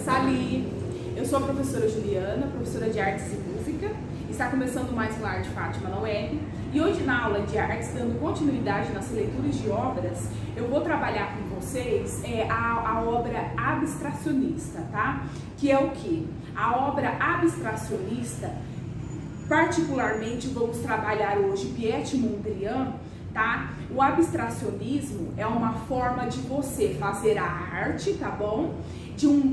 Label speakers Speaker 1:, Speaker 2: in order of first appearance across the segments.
Speaker 1: Sali, eu sou a professora Juliana, professora de Artes e Música. Está começando mais um Lar de Fátima na web. E hoje na aula de artes, dando continuidade nas leituras de obras, eu vou trabalhar com vocês a obra abstracionista, tá? Que é o quê? A obra abstracionista, particularmente vamos trabalhar hoje Piet Mondrian, tá? O abstracionismo é uma forma de você fazer a arte, tá bom?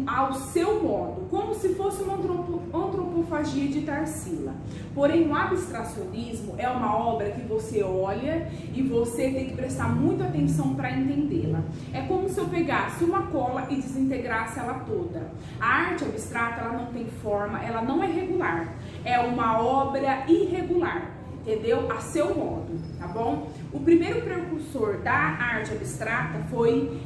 Speaker 1: Ao seu modo, como se fosse uma antropofagia de Tarsila. Porém, o abstracionismo é uma obra que você olha e você tem que prestar muita atenção para entendê-la. É como se eu pegasse uma cola e desintegrasse ela toda. A arte abstrata, ela não tem forma, ela não é regular. É uma obra irregular, entendeu? A seu modo, tá bom? O primeiro precursor da arte abstrata foi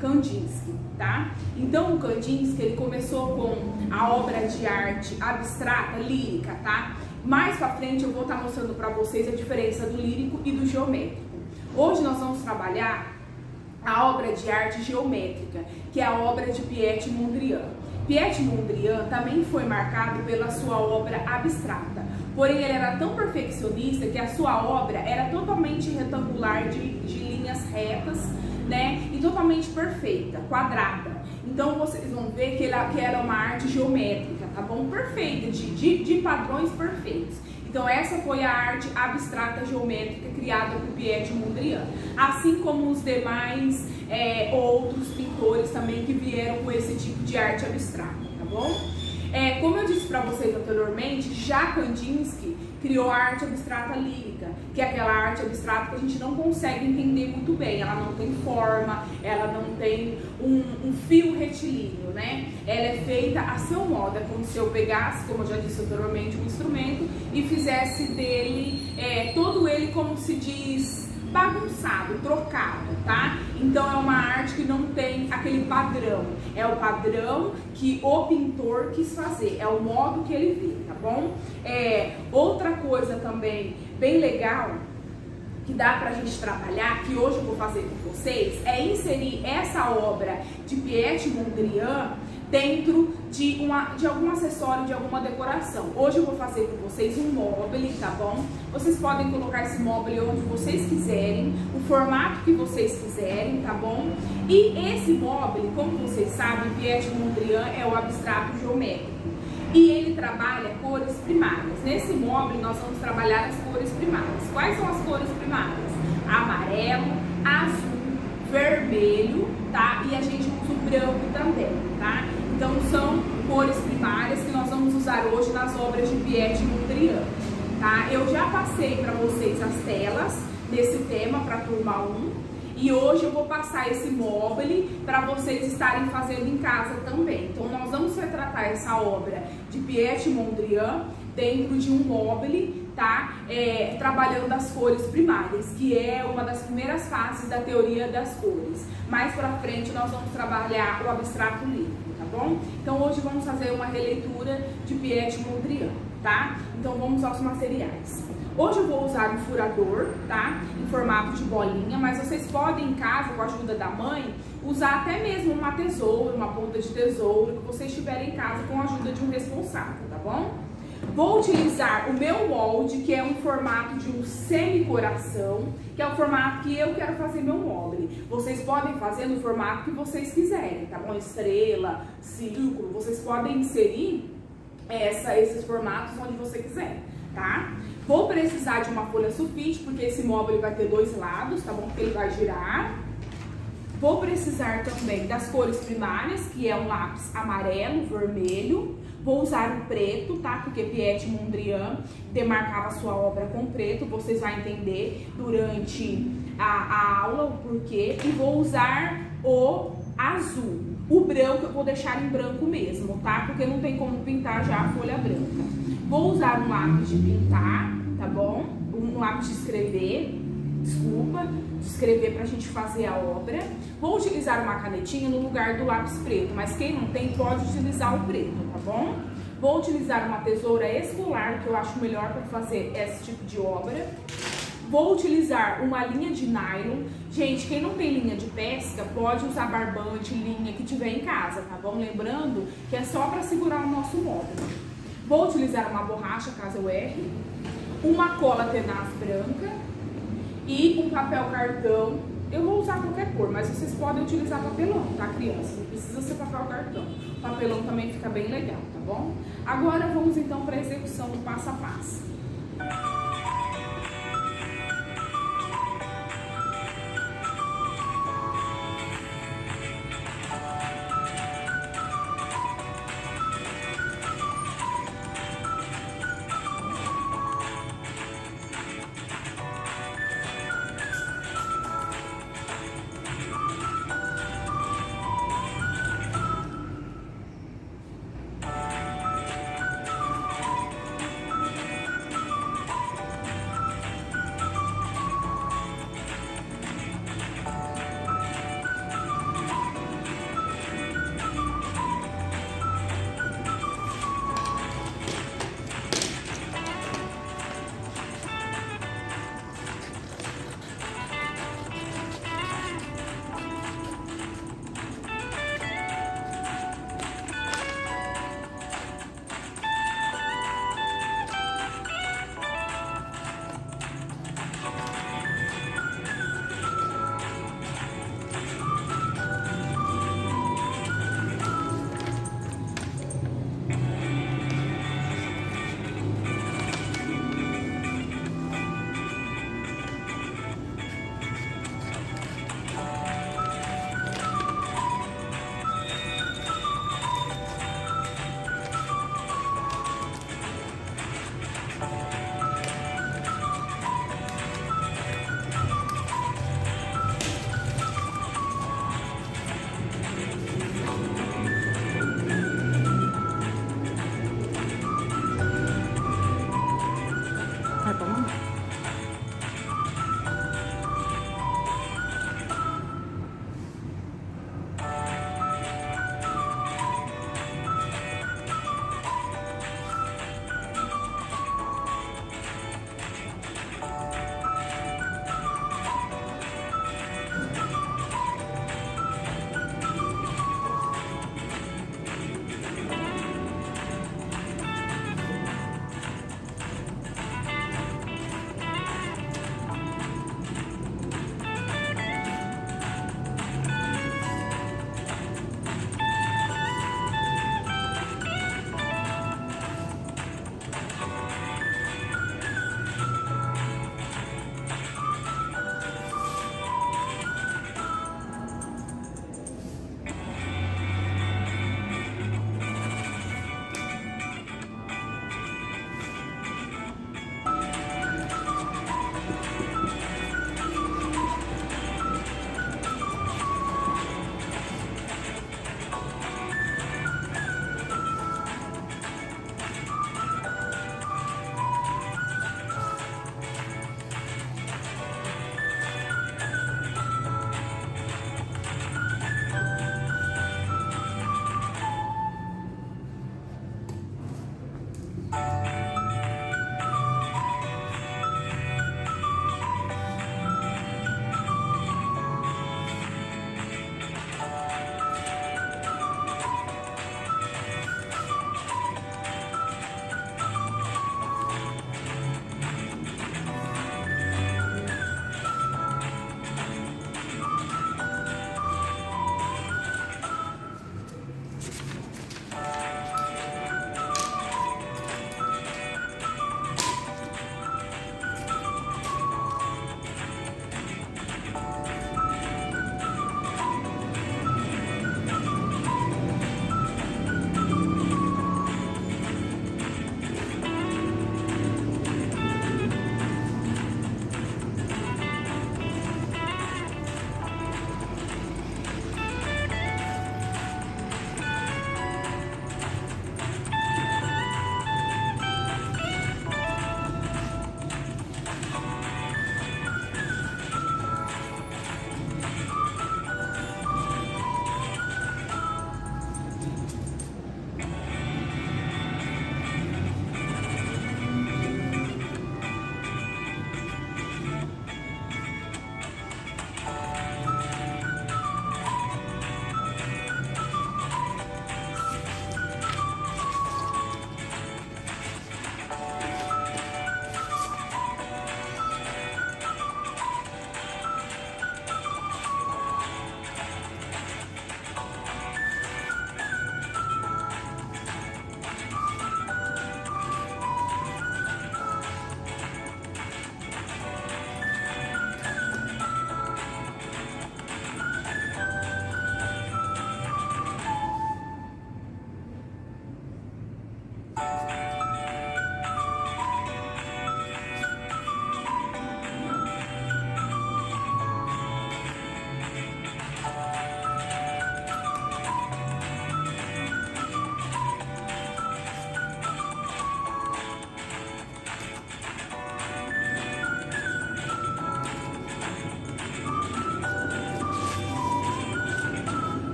Speaker 1: Kandinsky, tá? Então o Kandinsky, ele começou com a obra de arte abstrata, lírica, tá? Mais pra frente eu vou estar mostrando pra vocês a diferença do lírico e do geométrico. Hoje nós vamos trabalhar a obra de arte geométrica, que é a obra de Piet Mondrian. Piet Mondrian também foi marcado pela sua obra abstrata, porém ele era tão perfeccionista que a sua obra era totalmente retangular, de linhas retas, né, e totalmente perfeita, quadrada. Então vocês vão ver que era uma arte geométrica, tá bom? Perfeita, de padrões perfeitos. Então essa foi a arte abstrata geométrica criada por Piet Mondrian, assim como os demais outros pintores também que vieram com esse tipo de arte abstrata, tá bom? Como eu disse para vocês anteriormente, já Kandinsky criou a arte abstrata lírica, que é aquela arte abstrata que a gente não consegue entender muito bem. Ela não tem forma, ela não tem um fio retilíneo, né? Ela é feita a seu modo, é como se eu pegasse, como eu já disse anteriormente, um instrumento e fizesse dele, todo ele, como se diz, bagunçado, trocado, tá? Então é uma arte que não tem aquele padrão, é o padrão que o pintor quis fazer, é o modo que ele vê, tá bom? Outra coisa também bem legal que dá pra gente trabalhar, que hoje eu vou fazer com vocês, é inserir essa obra de Piet Mondrian dentro de algum acessório, de alguma decoração. Hoje eu vou fazer com vocês um mobile, tá bom? Vocês podem colocar esse mobile onde vocês quiserem, o formato que vocês quiserem, tá bom? E esse mobile, como vocês sabem, Piet Mondrian é o abstrato geométrico. E ele trabalha cores primárias. Nesse mobile nós vamos trabalhar as cores primárias. Quais são as cores primárias? Amarelo, azul, vermelho, tá? E a gente usa o branco também, tá? Então são cores primárias que nós vamos usar hoje nas obras de Piet Mondrian, tá? Eu já passei para vocês as telas desse tema para a turma 1. E hoje eu vou passar esse mobile para vocês estarem fazendo em casa também. Então nós vamos retratar essa obra de Piet Mondrian dentro de um mobile, tá? Trabalhando as cores primárias, que é uma das primeiras fases da teoria das cores. Mais pra frente nós vamos trabalhar o abstrato lírico, tá bom? Então hoje vamos fazer uma releitura de Piet Mondrian, tá? Então vamos aos materiais. Hoje eu vou usar um furador, tá? Em formato de bolinha, mas vocês podem em casa, com a ajuda da mãe, usar até mesmo uma tesoura, uma ponta de tesoura, que vocês tiverem em casa com a ajuda de um responsável, tá bom? Vou utilizar o meu molde, que é um formato de um semi-coração, que é o formato que eu quero fazer meu molde. Vocês podem fazer no formato que vocês quiserem, tá bom? Estrela, círculo, vocês podem inserir esses formatos onde você quiser, tá? Vou precisar de uma folha sulfite, porque esse móvel vai ter dois lados, tá bom? Porque ele vai girar. Vou precisar também das cores primárias, que é um lápis amarelo, vermelho. Vou usar o preto, tá? Porque Piet Mondrian demarcava sua obra com preto. Vocês vão entender durante a aula o porquê. E vou usar o azul. O branco eu vou deixar em branco mesmo, tá? Porque não tem como pintar já a folha branca. Vou usar um lápis de pintar, tá bom? Um lápis de escrever, de escrever pra gente fazer a obra. Vou utilizar uma canetinha no lugar do lápis preto, mas quem não tem pode utilizar o preto, tá bom? Vou utilizar uma tesoura escolar, que eu acho melhor para fazer esse tipo de obra. Vou utilizar uma linha de nylon. Gente, quem não tem linha de pesca, pode usar barbante, linha que tiver em casa, tá bom? Lembrando que é só para segurar o nosso módulo. Vou utilizar uma borracha, caso eu erre, uma cola tenaz branca e um papel cartão. Eu vou usar qualquer cor, mas vocês podem utilizar papelão, tá, criança? Não precisa ser papel cartão. Papelão também fica bem legal, tá bom? Agora vamos então para a execução do passo a passo.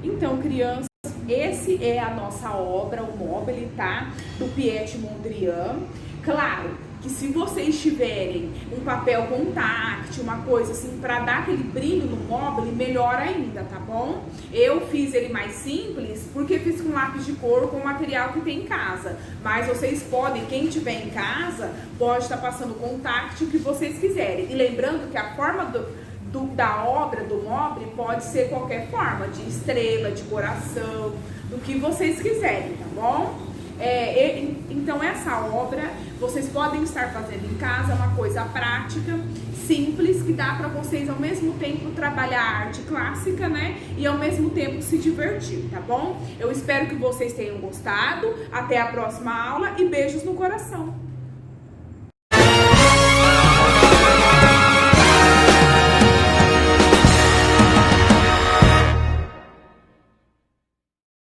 Speaker 1: Então, crianças, esse é a nossa obra, o Mobile, tá? Do Piet Mondrian. Claro que se vocês tiverem um papel contact, uma coisa assim, para dar aquele brilho no Mobile, melhor ainda, tá bom? Eu fiz ele mais simples porque fiz com lápis de cor, com o material que tem em casa. Mas vocês podem, quem tiver em casa, pode estar passando contact, o que vocês quiserem. E lembrando que a forma da obra, do Mobile, pode ser qualquer forma, de estrela, de coração, do que vocês quiserem, tá bom? Então essa obra vocês podem estar fazendo em casa, uma coisa prática, simples, que dá para vocês ao mesmo tempo trabalhar a arte clássica, né? E ao mesmo tempo se divertir, tá bom? Eu espero que vocês tenham gostado. Até a próxima aula e beijos no coração!